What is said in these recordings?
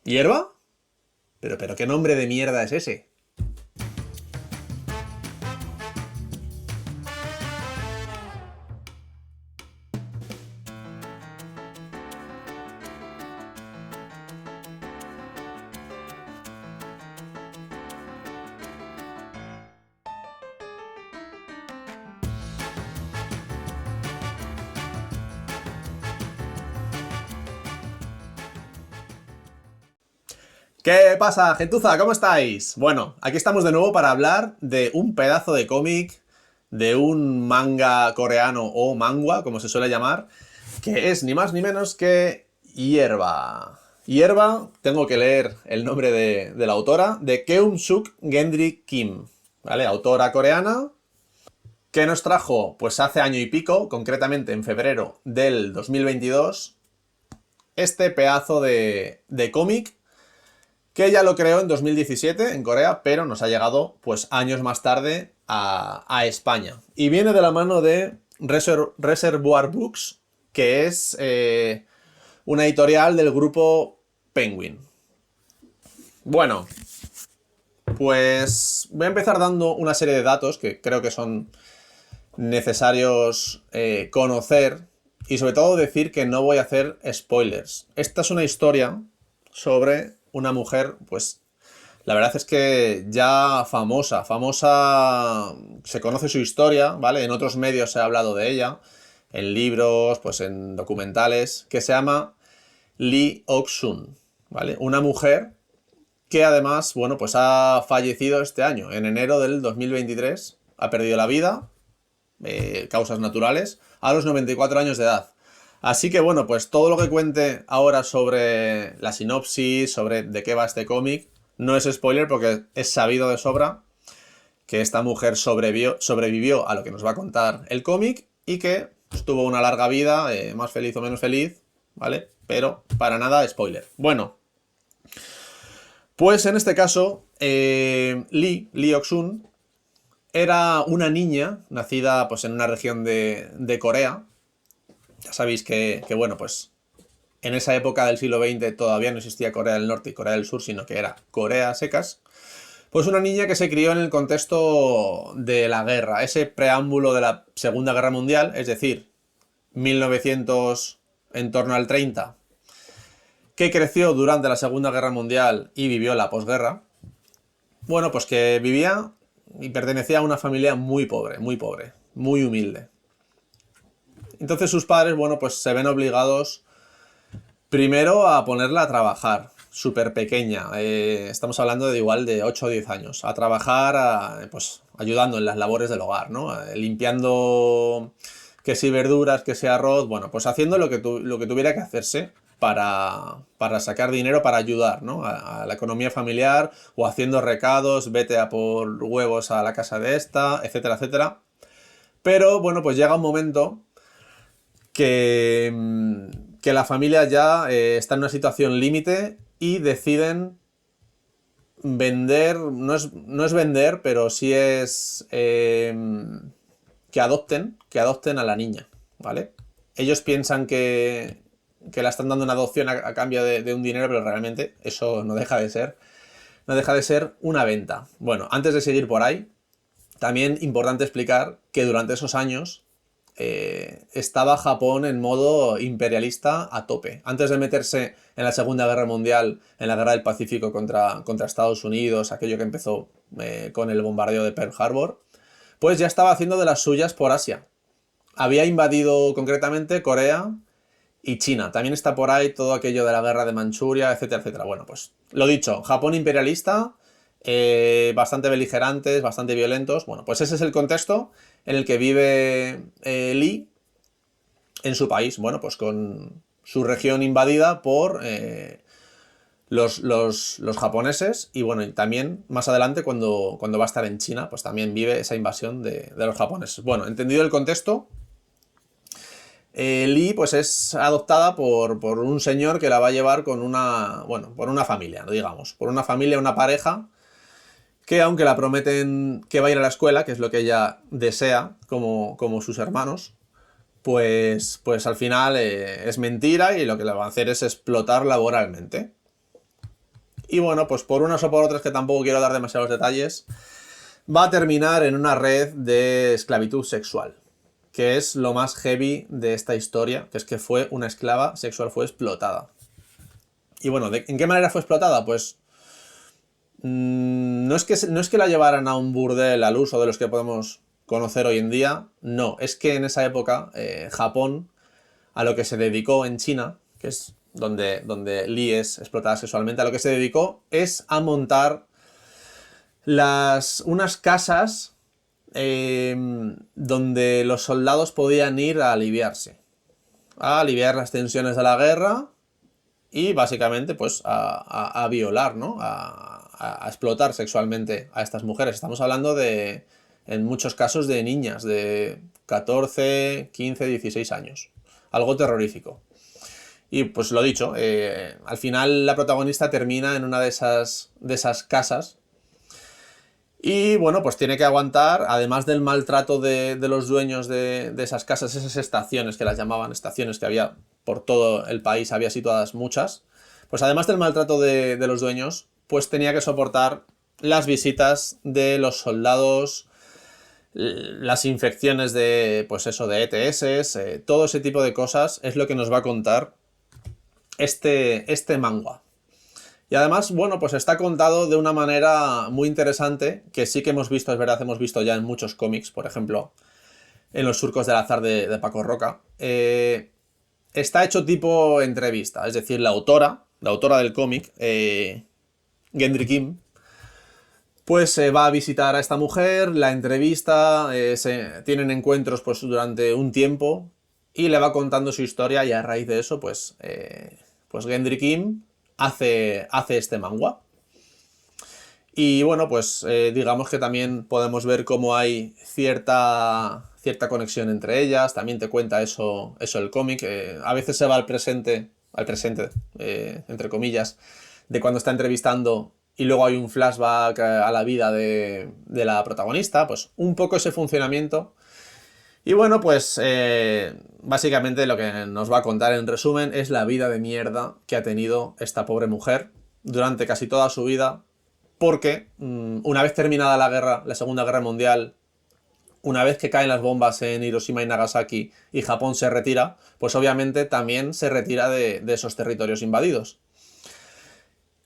¿Hierba? Pero ¿qué nombre de mierda es ese? ¿Qué pasa, gentuza? ¿Cómo estáis? Bueno, aquí estamos de nuevo para hablar de un pedazo de cómic, de un manga coreano o mangua, como se suele llamar, que es ni más ni menos que Hierba. Hierba, tengo que leer el nombre de la autora, de Keum-suk Gendry Kim, ¿vale? Autora coreana, que nos trajo, pues hace año y pico, concretamente en febrero del 2022, este pedazo de cómic que ya lo creó en 2017 en Corea, pero nos ha llegado pues años más tarde a España. Y viene de la mano de Reservoir Books, que es una editorial del grupo Penguin. Bueno, pues voy a empezar dando una serie de datos que creo que son necesarios conocer y sobre todo decir que no voy a hacer spoilers. Esta es una historia sobre una mujer, pues la verdad es que ya famosa, se conoce su historia, ¿vale? En otros medios se ha hablado de ella, en libros, pues en documentales, que se llama Lee Ok-sun, ¿vale? Una mujer que además, bueno, pues ha fallecido este año, en enero del 2023, ha perdido la vida, causas naturales, a los 94 años de edad. Así que bueno, pues todo lo que cuente ahora sobre la sinopsis, sobre de qué va este cómic, no es spoiler porque es sabido de sobra que esta mujer sobrevivió a lo que nos va a contar el cómic y que pues, tuvo una larga vida, más feliz o menos feliz, ¿vale? Pero para nada spoiler. Bueno, pues en este caso, Lee Ok-sun, era una niña nacida pues, en una región de Corea. Ya sabéis que, bueno, pues en esa época del siglo XX todavía no existía Corea del Norte y Corea del Sur, sino que era Corea secas. Pues una niña que se crió en el contexto de la guerra, ese preámbulo de la Segunda Guerra Mundial, es decir, 1900 en torno al 30, que creció durante la Segunda Guerra Mundial y vivió la posguerra. Bueno, pues que vivía y pertenecía a una familia muy pobre, muy humilde. Entonces sus padres, bueno, pues se ven obligados primero a ponerla a trabajar, súper pequeña, estamos hablando de igual de 8 o 10 años, a trabajar, pues ayudando en las labores del hogar, ¿no? Limpiando que si verduras, que si arroz, bueno, pues haciendo lo que tuviera que hacerse para sacar dinero, para ayudar, ¿no? A la economía familiar o haciendo recados, vete a por huevos a la casa de esta, etcétera, etcétera. Pero bueno, pues llega un momento que la familia ya está en una situación límite y deciden vender, no es vender, pero sí es que adopten a la niña, ¿vale? Ellos piensan que la están dando en adopción a cambio de un dinero, pero realmente eso no deja de ser una venta. Bueno, antes de seguir por ahí, también importante explicar que durante esos años estaba Japón en modo imperialista a tope. Antes de meterse en la Segunda Guerra Mundial, en la Guerra del Pacífico contra Estados Unidos, aquello que empezó con el bombardeo de Pearl Harbor, pues ya estaba haciendo de las suyas por Asia. Había invadido concretamente Corea y China. También está por ahí todo aquello de la guerra de Manchuria, etcétera, etcétera. Bueno, pues lo dicho, Japón imperialista, bastante beligerantes, bastante violentos. Bueno, pues ese es el contexto en el que vive Lee en su país. Bueno, pues con su región invadida por los japoneses y bueno, y también más adelante cuando va a estar en China, pues también vive esa invasión de los japoneses. Bueno, entendido el contexto, Lee pues es adoptada por un señor que la va a llevar con una, bueno, por una familia, digamos, por una familia, una pareja, que aunque la prometen que va a ir a la escuela, que es lo que ella desea, como sus hermanos, pues al final es mentira y lo que le va a hacer es explotar laboralmente. Y bueno, pues por unas o por otras, que tampoco quiero dar demasiados detalles, va a terminar en una red de esclavitud sexual, que es lo más heavy de esta historia, que es que fue una esclava sexual, fue explotada. Y bueno, ¿en qué manera fue explotada? Pues no es que la llevaran a un burdel al uso de los que podemos conocer hoy en día, no, es que en esa época Japón, a lo que se dedicó en China, que es donde Lee es explotada sexualmente, a lo que se dedicó es a montar unas casas donde los soldados podían ir a aliviar las tensiones de la guerra y básicamente pues a violar, ¿no? A explotar sexualmente a estas mujeres. Estamos hablando en muchos casos, de niñas de 14, 15, 16 años. Algo terrorífico. Y pues lo dicho, al final la protagonista termina en una de esas casas. Y bueno, pues tiene que aguantar, además del maltrato de los dueños de esas casas, esas estaciones, que las llamaban estaciones, que había por todo el país, había situadas muchas. Pues además del maltrato de los dueños, pues tenía que soportar las visitas de los soldados, las infecciones de, pues eso, de ETS, todo ese tipo de cosas es lo que nos va a contar este manga. Y además, bueno, pues está contado de una manera muy interesante, que sí que hemos visto, es verdad, hemos visto ya en muchos cómics, por ejemplo, en Los Surcos del Azar de Paco Roca. Está hecho tipo entrevista, es decir, la autora del cómic, Gendry Kim, pues va a visitar a esta mujer, la entrevista, tienen encuentros pues durante un tiempo y le va contando su historia, y a raíz de eso, pues Gendry Kim hace este manga. Y bueno, pues digamos que también podemos ver cómo hay cierta conexión entre ellas. También te cuenta eso el cómic. A veces se va al presente, entre comillas, de cuando está entrevistando, y luego hay un flashback a la vida de la protagonista. Pues un poco ese funcionamiento. Y bueno, pues básicamente lo que nos va a contar en resumen es la vida de mierda que ha tenido esta pobre mujer durante casi toda su vida, porque una vez terminada la guerra, la Segunda Guerra Mundial, una vez que caen las bombas en Hiroshima y Nagasaki y Japón se retira, pues obviamente también se retira de esos territorios invadidos,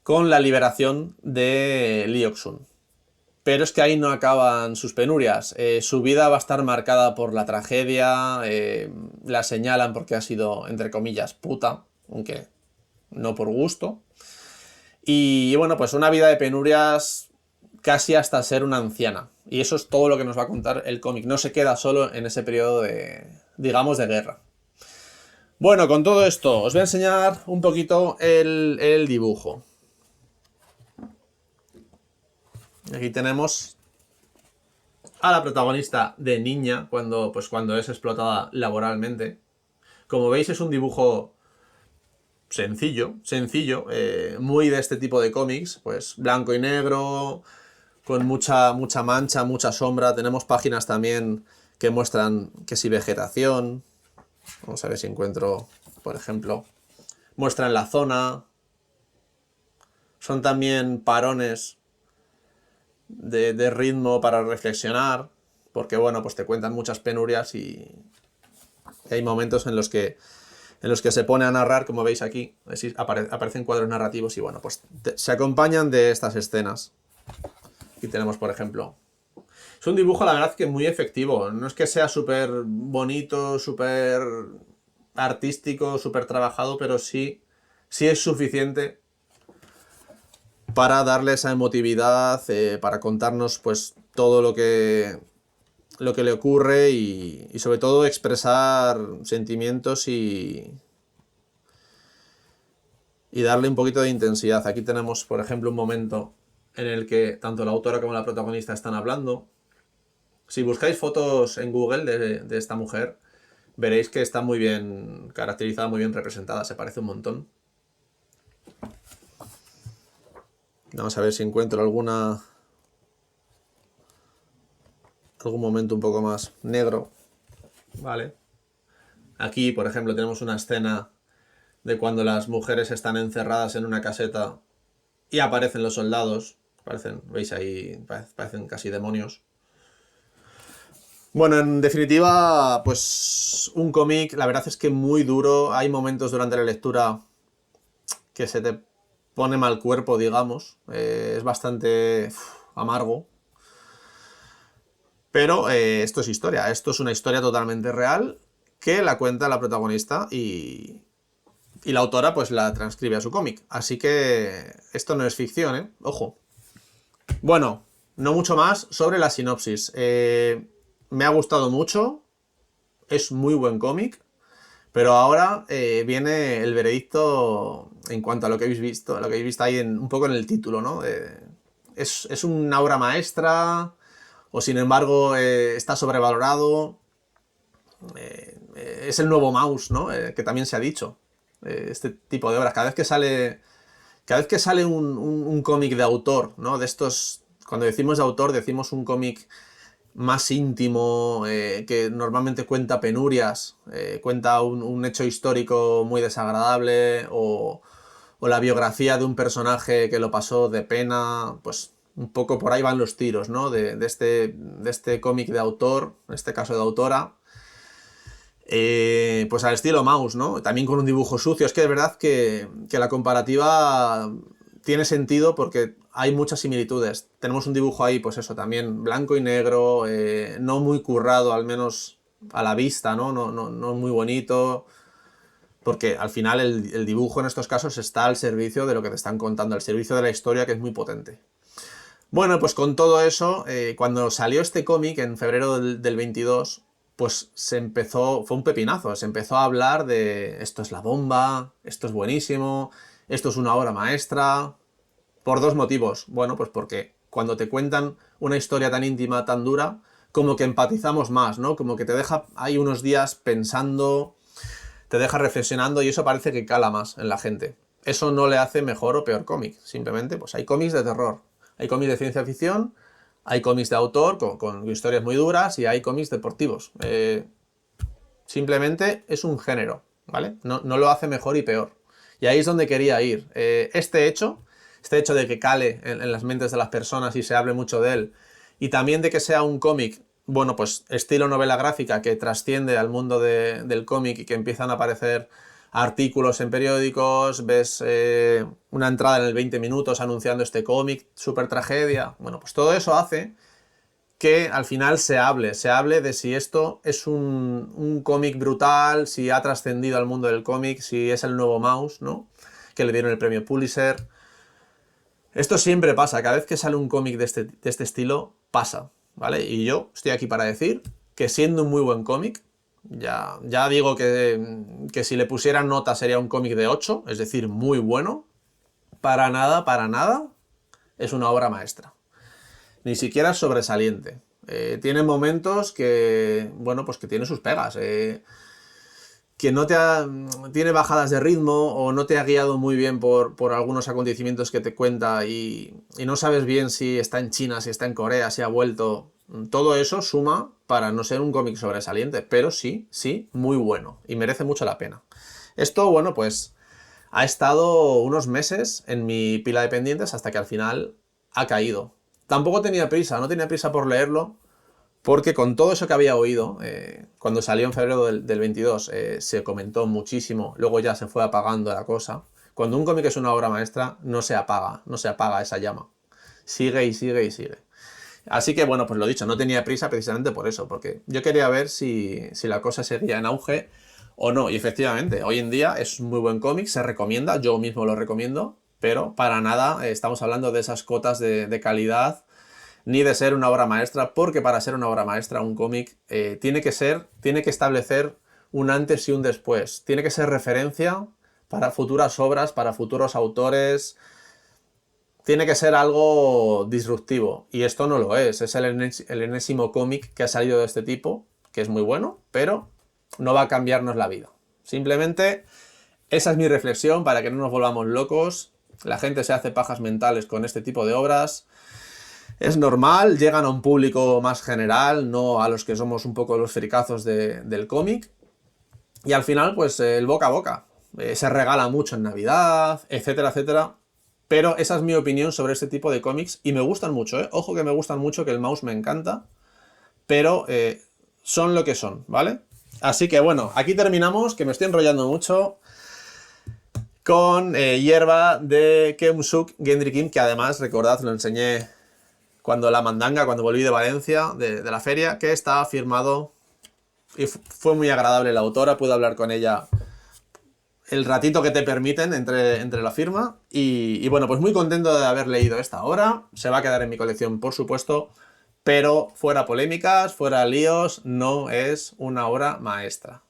con la liberación de Lee Ok-sun. Pero es que ahí no acaban sus penurias. Su vida va a estar marcada por la tragedia, la señalan porque ha sido, entre comillas, puta, aunque no por gusto. Y bueno, pues una vida de penurias casi hasta ser una anciana. Y eso es todo lo que nos va a contar el cómic. No se queda solo en ese periodo digamos, de guerra. Bueno, con todo esto os voy a enseñar un poquito el dibujo. Aquí tenemos a la protagonista de niña cuando es explotada laboralmente. Como veis, es un dibujo sencillo, muy de este tipo de cómics, pues blanco y negro, con mucha mancha, mucha sombra. Tenemos páginas también que muestran que si vegetación, vamos a ver si encuentro, por ejemplo, muestran la zona. Son también parones de ritmo para reflexionar, porque bueno, pues te cuentan muchas penurias y hay momentos en los que se pone a narrar, como veis aquí, aparecen cuadros narrativos y bueno, pues se acompañan de estas escenas. Aquí tenemos, por ejemplo, es un dibujo, la verdad, que muy efectivo. No es que sea súper bonito, súper artístico, súper trabajado, pero sí es suficiente para darle esa emotividad, para contarnos pues todo lo que le ocurre y sobre todo expresar sentimientos y darle un poquito de intensidad. Aquí tenemos, por ejemplo, un momento en el que tanto la autora como la protagonista están hablando. Si buscáis fotos en Google de esta mujer, veréis que está muy bien caracterizada, muy bien representada, se parece un montón. Vamos a ver si encuentro algún momento un poco más negro. Vale. Aquí, por ejemplo, tenemos una escena de cuando las mujeres están encerradas en una caseta y aparecen los soldados. Parecen, veis ahí, parecen casi demonios. Bueno, en definitiva, pues un cómic, la verdad es que muy duro. Hay momentos durante la lectura que se te pone mal cuerpo, digamos. Es bastante amargo. Pero esto es historia. Esto es una historia totalmente real que la cuenta la protagonista y la autora pues la transcribe a su cómic. Así que esto no es ficción, ¿eh? Ojo. Bueno, no mucho más sobre la sinopsis. Me ha gustado mucho. Es muy buen cómic. Pero ahora viene el veredicto en cuanto a lo que habéis visto ahí un poco en el título, ¿no? Es una obra maestra o sin embargo está sobrevalorado. Es el nuevo Maus, ¿no? Que también se ha dicho. Este tipo de obras. Cada vez que sale un cómic de autor, ¿no? De estos, cuando decimos de autor, decimos un cómic más íntimo, que normalmente cuenta penurias, cuenta un hecho histórico muy desagradable o la biografía de un personaje que lo pasó de pena, pues un poco por ahí van los tiros, ¿no? De este cómic de autor, en este caso de autora. Pues al estilo Maus, ¿no? También con un dibujo sucio. Es que de verdad que la comparativa tiene sentido porque hay muchas similitudes. Tenemos un dibujo ahí, pues eso, también blanco y negro, no muy currado, al menos a la vista, ¿no? No muy bonito. Porque al final el dibujo en estos casos está al servicio de lo que te están contando, al servicio de la historia, que es muy potente. Bueno, pues con todo eso, cuando salió este cómic en febrero del 22, pues fue un pepinazo, se empezó a hablar de esto es la bomba, esto es buenísimo, esto es una obra maestra, por dos motivos. Bueno, pues porque cuando te cuentan una historia tan íntima, tan dura, como que empatizamos más, ¿no? Como que te deja ahí unos días pensando, te deja reflexionando y eso parece que cala más en la gente. Eso no le hace mejor o peor cómic, simplemente pues hay cómics de terror, hay cómics de ciencia ficción, hay cómics de autor con historias muy duras y hay cómics deportivos. Simplemente es un género, ¿vale? No lo hace mejor y peor. Y ahí es donde quería ir. Este hecho de que cale en las mentes de las personas y se hable mucho de él, y también de que sea un cómic, bueno, pues estilo novela gráfica que trasciende al mundo del cómic y que empiezan a aparecer artículos en periódicos, ves una entrada en el 20 minutos anunciando este cómic, súper tragedia. Bueno, pues todo eso hace que al final se hable de si esto es un cómic brutal, si ha trascendido al mundo del cómic, si es el nuevo Maus, ¿no? Que le dieron el premio Pulitzer. Esto siempre pasa, cada vez que sale un cómic de este estilo, pasa, ¿vale? Y yo estoy aquí para decir que siendo un muy buen cómic, ya digo que si le pusieran nota sería un cómic de 8, es decir, muy bueno. Para nada, es una obra maestra. Ni siquiera es sobresaliente. Tiene momentos que, bueno, pues que tiene sus pegas. Que tiene bajadas de ritmo o no te ha guiado muy bien por algunos acontecimientos que te cuenta y no sabes bien si está en China, si está en Corea, si ha vuelto. Todo eso suma para no ser un cómic sobresaliente, pero sí, muy bueno y merece mucho la pena. Esto, bueno, pues ha estado unos meses en mi pila de pendientes hasta que al final ha caído. Tampoco tenía prisa, no tenía prisa por leerlo, porque con todo eso que había oído, cuando salió en febrero del 22, se comentó muchísimo, luego ya se fue apagando la cosa. Cuando un cómic es una obra maestra, no se apaga esa llama. Sigue y sigue y sigue. Así que, bueno, pues lo dicho, no tenía prisa precisamente por eso, porque yo quería ver si la cosa seguía en auge o no. Y efectivamente, hoy en día es un muy buen cómic, se recomienda, yo mismo lo recomiendo, pero para nada estamos hablando de esas cotas de calidad ni de ser una obra maestra, porque para ser una obra maestra, un cómic tiene que establecer un antes y un después. Tiene que ser referencia para futuras obras, para futuros autores. Tiene que ser algo disruptivo. Y esto no lo es. Es el enésimo cómic que ha salido de este tipo, que es muy bueno, pero no va a cambiarnos la vida. Simplemente, esa es mi reflexión para que no nos volvamos locos. La gente se hace pajas mentales con este tipo de obras. Es normal, llegan a un público más general, no a los que somos un poco los fricazos del cómic. Y al final, pues el boca a boca. Se regala mucho en Navidad, etcétera, etcétera. pero esa es mi opinión sobre este tipo de cómics y me gustan mucho, ¿eh? Ojo que me gustan mucho, que el mouse me encanta, pero son lo que son, ¿vale? Así que bueno, aquí terminamos, que me estoy enrollando mucho, con Hierba de Keumsuk Gendry Kim, que además, recordad, lo enseñé cuando la mandanga, cuando volví de Valencia, de la feria, que estaba firmado y fue muy agradable la autora, pude hablar con ella el ratito que te permiten entre la firma y bueno, pues muy contento de haber leído esta obra, se va a quedar en mi colección por supuesto, pero fuera polémicas, fuera líos, no es una obra maestra.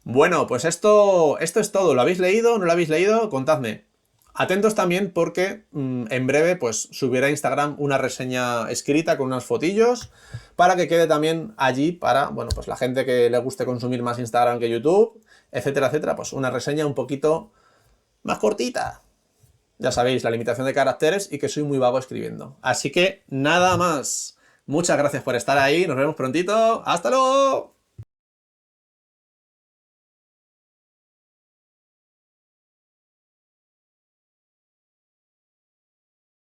Bueno, pues esto es todo. ¿Lo habéis leído? ¿No lo habéis leído? Contadme. Atentos también porque en breve pues subiré a Instagram una reseña escrita con unos fotillos para que quede también allí para, bueno, pues la gente que le guste consumir más Instagram que YouTube, etcétera, etcétera, pues una reseña un poquito más cortita. Ya sabéis, la limitación de caracteres y que soy muy vago escribiendo. Así que nada más. Muchas gracias por estar ahí, nos vemos prontito. ¡Hasta luego!